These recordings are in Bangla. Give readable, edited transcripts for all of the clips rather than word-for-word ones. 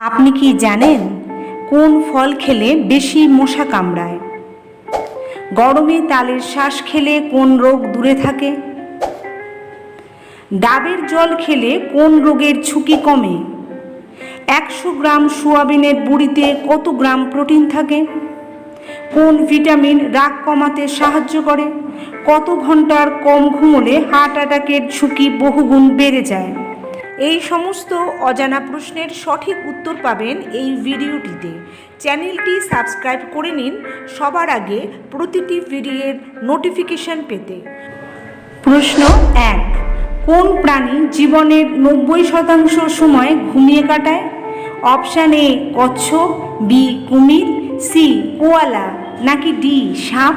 আপনি কি জানেন কোন ফল খেলে বেশি মশা কামড়ায়? গরমে তালের শ্বাস খেলে কোন রোগ দূরে থাকে? ডাবের জল খেলে কোন রোগের ঝুঁকি কমে? 100 গ্রাম সোয়াবিনের বড়িতে কত গ্রাম প্রোটিন থাকে? কোন ভিটামিন রাগ কমাতে সাহায্য করে? কত ঘন্টার কম ঘুমোলে হার্ট অ্যাটাকের ঝুঁকি বহুগুণ বেড়ে যায়? এই সমস্ত অজানা প্রশ্নের সঠিক উত্তর পাবেন এই ভিডিওটিতে। চ্যানেলটি সাবস্ক্রাইব করে নিন সবার আগে প্রতিটি ভিডিওর নোটিফিকেশন পেতে। প্রশ্ন 1, কোন প্রাণী জীবনের 90% সময় ঘুমিয়ে কাটায়? অপশান এ কচ্ছপ, বি কুমির, সি কোয়ালা, নাকি ডি সাপ?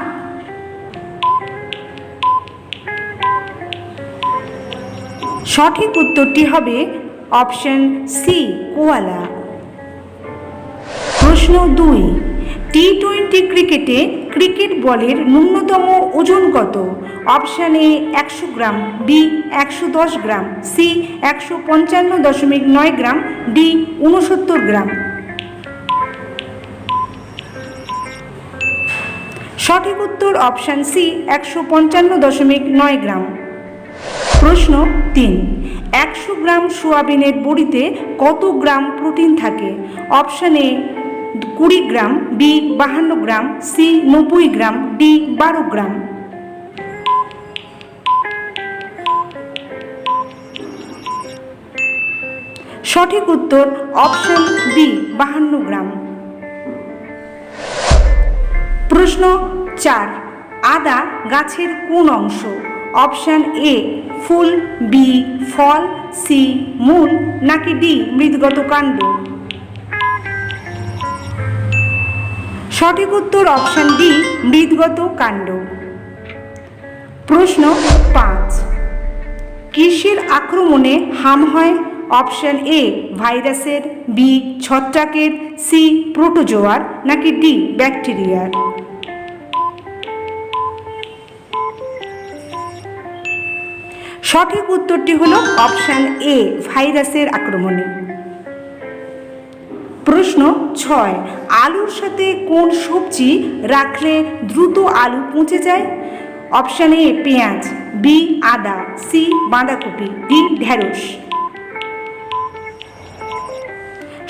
সঠিক উত্তরটি হবে অপশন সি কোয়ালা। প্রশ্ন 2, টি-20 ক্রিকেটে ক্রিকেট বলের ন্যূনতম ওজন কত? Option A 100 gram, B 110 gram, C 155.9 gram, D 69 gram. সঠিক উত্তর অপশান সি 155.9 গ্রাম। প্রশ্ন 3, 100 গ্রাম সোয়াবিনের বড়িতে কত গ্রাম প্রোটিন থাকে? Option A 20 gram, B 52 gram, C 90 gram, D 12 gram. সঠিক উত্তর অপশান বি 52 গ্রাম। প্রশ্ন 4, আদা গাছের কোন অংশ? অপশান এ ফুল, বি ফল, সি মূল, নাকি ডি মৃদগত কাণ্ড? সঠিক উত্তর অপশান ডি মৃদগত কাণ্ড। প্রশ্ন 5, কিসের আক্রমণে হাম হয়? অপশান এ ভাইরাসের, বি ছত্রাকের, সি প্রোটোজোয়ার, নাকি ডি ব্যাকটেরিয়ার? সঠিক উত্তরটি হলো অপশান এ ভাইরাসের আক্রমণে। প্রশ্ন 6, আলুর সাথে কোন সবজি রাখলে দ্রুত আলু পচে যায়? অপশান এ পেঁয়াজ, বি আদা, সি বাঁধাকপি, ডি ঢেঁড়স।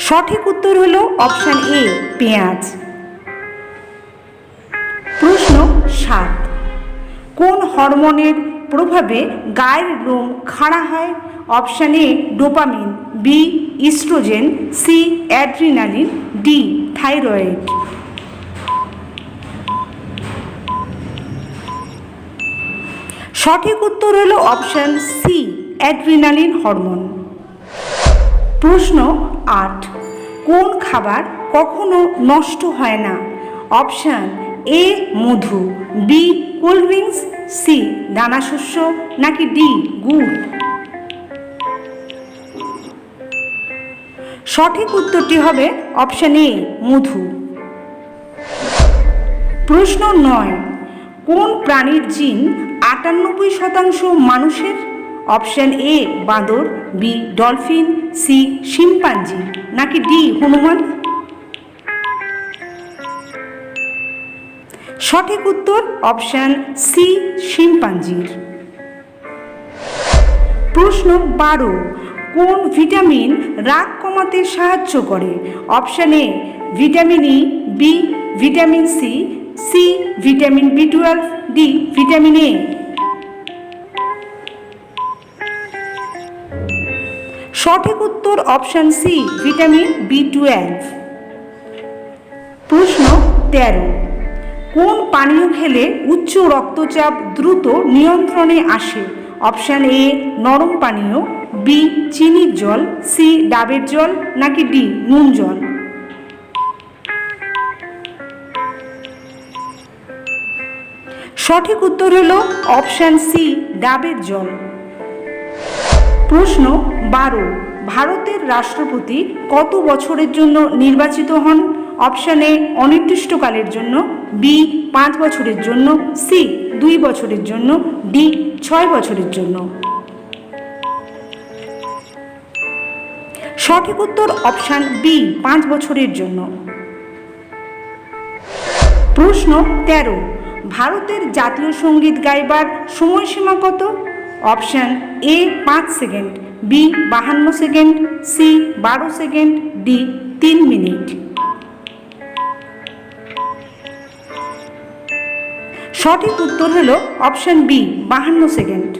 সঠিক উত্তর হলো অপশান এ পেঁয়াজ। প্রশ্ন 7, কোন হরমোনের প্রভাবে গায়ের লোম খাড়া হয়? Option A dopamine, B oestrogen, C adrenaline, D thyroid. সঠিক উত্তর হলো অপশান সি অ্যাড্রিনালিন হরমোন। প্রশ্ন 8, কোন খাবার কখনো নষ্ট হয় না? অপশান এ মধু, বি কোল্ড ড্রিঙ্কস, সি দানাশস্য, নাকি ডি গুড়? সঠিক উত্তরটি হবে অপশান এ মধু। প্রশ্ন 9, কোন প্রাণীর জিন 98% মানুষের? অপশান এ বাঁদর, বি ডলফিন, সি শিম্পাঞ্জি, নাকি ডি হনুমান? সঠিক উত্তর অপশান সি শিম্পাঞ্জির। প্রশ্ন 12, কোন ভিটামিন রাগ কমাতে সাহায্য করে? Option A vitamin E, B vitamin C, C vitamin B12, D vitamin A. সঠিক উত্তর অপশান সি ভিটামিন B12। প্রশ্ন 13, কোন পানীয় খেলে উচ্চ রক্তচাপ দ্রুত নিয়ন্ত্রণে আসে? অপশান এ নরম পানীয়, বি চিনির জল, সি ডাবের জল, নাকি ডি নুন জল? সঠিক উত্তর হলো অপশান সি ডাবের জল। প্রশ্ন 12, ভারতের রাষ্ট্রপতি কত বছরের জন্য নির্বাচিত হন? অপশান এ অনির্দিষ্টকালের জন্য, বি 5 বছরের জন্য, সি 2 বছরের জন্য, ডি 6 বছরের জন্য। সঠিক উত্তর অপশান বি 5 বছরের জন্য। প্রশ্ন 13, ভারতের জাতীয় সঙ্গীত গাইবার সময়সীমা কত? Option A 5 second, B 52 second, C 12 second, D 3 minute. সঠিক উত্তর হলো অপশান বি 52 সেকেন্ড।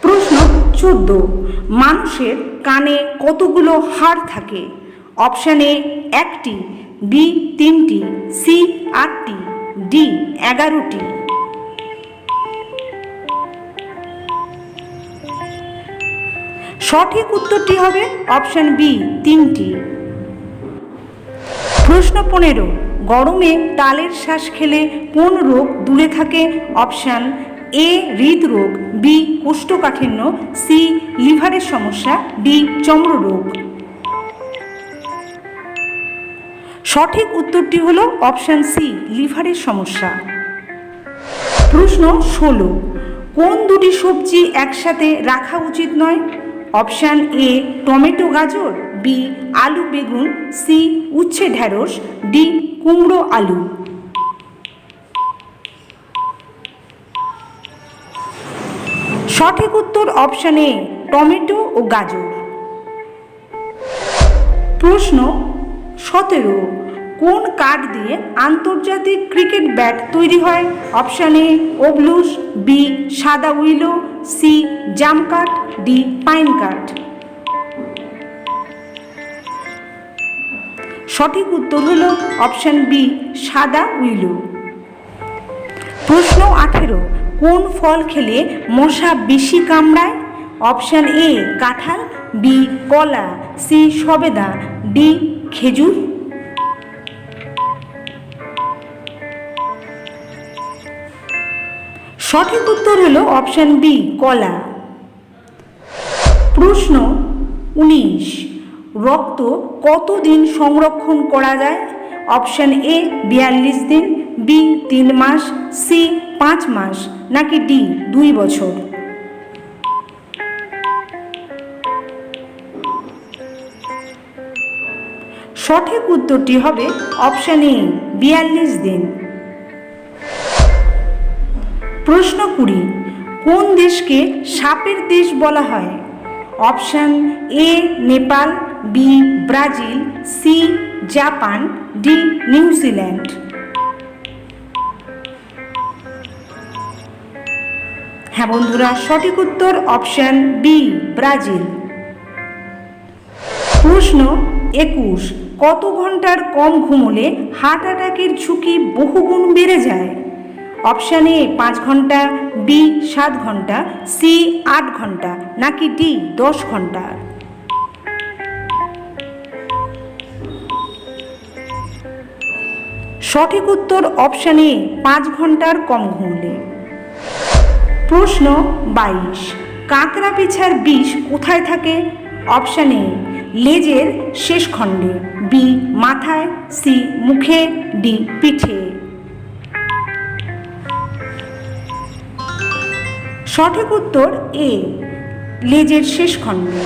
প্রশ্ন 14, মানুষের কানে কতগুলো হাড় থাকে? অপশান এ 1টি, বি 3টি, সি 8টি, ডি 11টি। সঠিক উত্তরটি হবে অপশান বি 3টি। প্রশ্ন 15, গরমে তালের শ্বাস খেলে কোন রোগ দূরে থাকে? অপশান এ হৃদরোগ, বি কোষ্ঠকাঠিন্য, সি লিভারের সমস্যা, ডি চর্মরোগ। সঠিক উত্তরটি হলো অপশান সি লিভারের সমস্যা। প্রশ্ন 16, কোন দুটি সবজি একসাথে রাখা উচিত নয়? অপশান এ টমেটো গাজর, বি আলু বেগুন, সি উচ্ছে ঢ্যাঁড়স, ডি কুমড়ো আলু। সঠিক উত্তর অপশান এ টমেটো ও গাজর। প্রশ্ন 17, কোন কাঠ দিয়ে আন্তর্জাতিক ক্রিকেট ব্যাট তৈরি হয়? অপশান এ ওবলুস, বি সাদা উইলো, সি জাম কাঠ, ডি পাইন কাঠ। সঠিক উত্তর হলো অপশান বি সাদা উইলো। প্রশ্ন 18, কোন ফল খেলে মশা বেশি কামড়ায়? অপশান এ কাঁঠাল, বি কলা, সি সবেদা, ডি খেজুর। সঠিক উত্তর হলো অপশান বি কলা। প্রশ্ন 19, রক্ত কতদিন সংরক্ষণ করা যায়? অপশান এ 42 দিন, বি 3 মাস, সি 5 মাস, নাকি ডি 2 বছর। সঠিক উত্তরটি হবে অপশান এ 42 দিন। প্রশ্ন 20, কোন দেশকে সাপের দেশ বলা হয়? Option A Nepal, B Brazil, C Japan, D New Zealand. হ্যাঁ বন্ধুরা, সঠিক উত্তর অপশান বি ব্রাজিল। প্রশ্ন 21, কত ঘন্টার কম ঘুমোলে হার্ট অ্যাটাকের ঝুঁকি বহুগুণ বেড়ে যায়? অপশান এ 5 ঘন্টা, বি 7 ঘন্টা, সি 8 ঘন্টা, নাকি ডি 10 ঘন্টা। সঠিক উত্তর অপশান এ 5 ঘন্টার কম ঘুমলে। প্রশ্ন 22, কাঁকড়া পিছার বিষ কোথায় থাকে? অপশান এ লেজের শেষ খণ্ডে, বি মাথায়, সি মুখে, ডি পিঠে। সঠিক উত্তর এ লেজের শেষ খণ্ডে।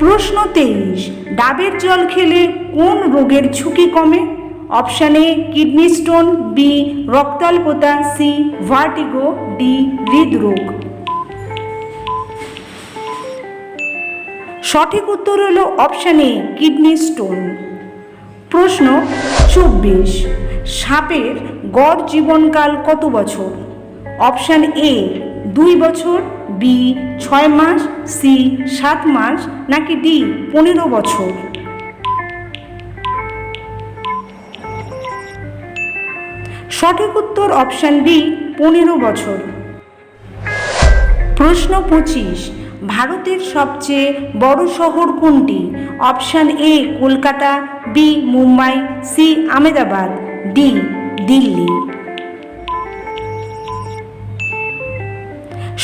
প্রশ্ন 23, ডাবের জল খেলে কোন রোগের ঝুঁকি কমে? Option A kidney stone, B রক্তাল্পতা, সি ভার্টিগো, ডি হৃদরোগ। সঠিক উত্তর হলো অপশান এ কিডনি স্টোন। প্রশ্ন 24, সাপের গড় জীবনকাল কত বছর? অপশান এ 2 বছর, বি 6 মাস, সি 7 মাস, নাকি ডি 15 বছর। সঠিক উত্তর অপশান বি 15 বছর। প্রশ্ন 25, ভারতের সবচেয়ে বড় শহর কোনটি? Option A Kolkata, B Mumbai, C Ahmedabad, D Delhi.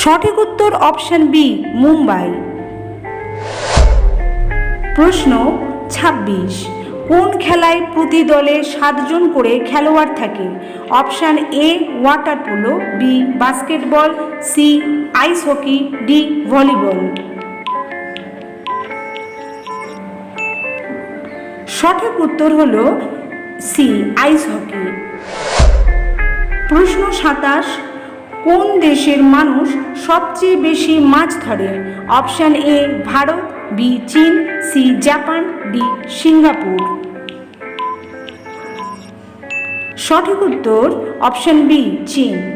সঠিক উত্তর অপশান বি মুম্বাই। প্রশ্ন 26, কোন খেলায় প্রতি দলে 7 জন করে খেলোয়াড় থাকে? Option A water polo, B basketball, C ice hockey, D volleyball. সঠিক উত্তর হলো সি, আইস হকি। প্রশ্ন 27, কোন দেশের মানুষ সবচেয়ে বেশি মাছ ধরে? অপশান এ ভারত, বি চীন, সি জাপান, ডি সিঙ্গাপুর। সঠিক উত্তর অপশান বি চীন।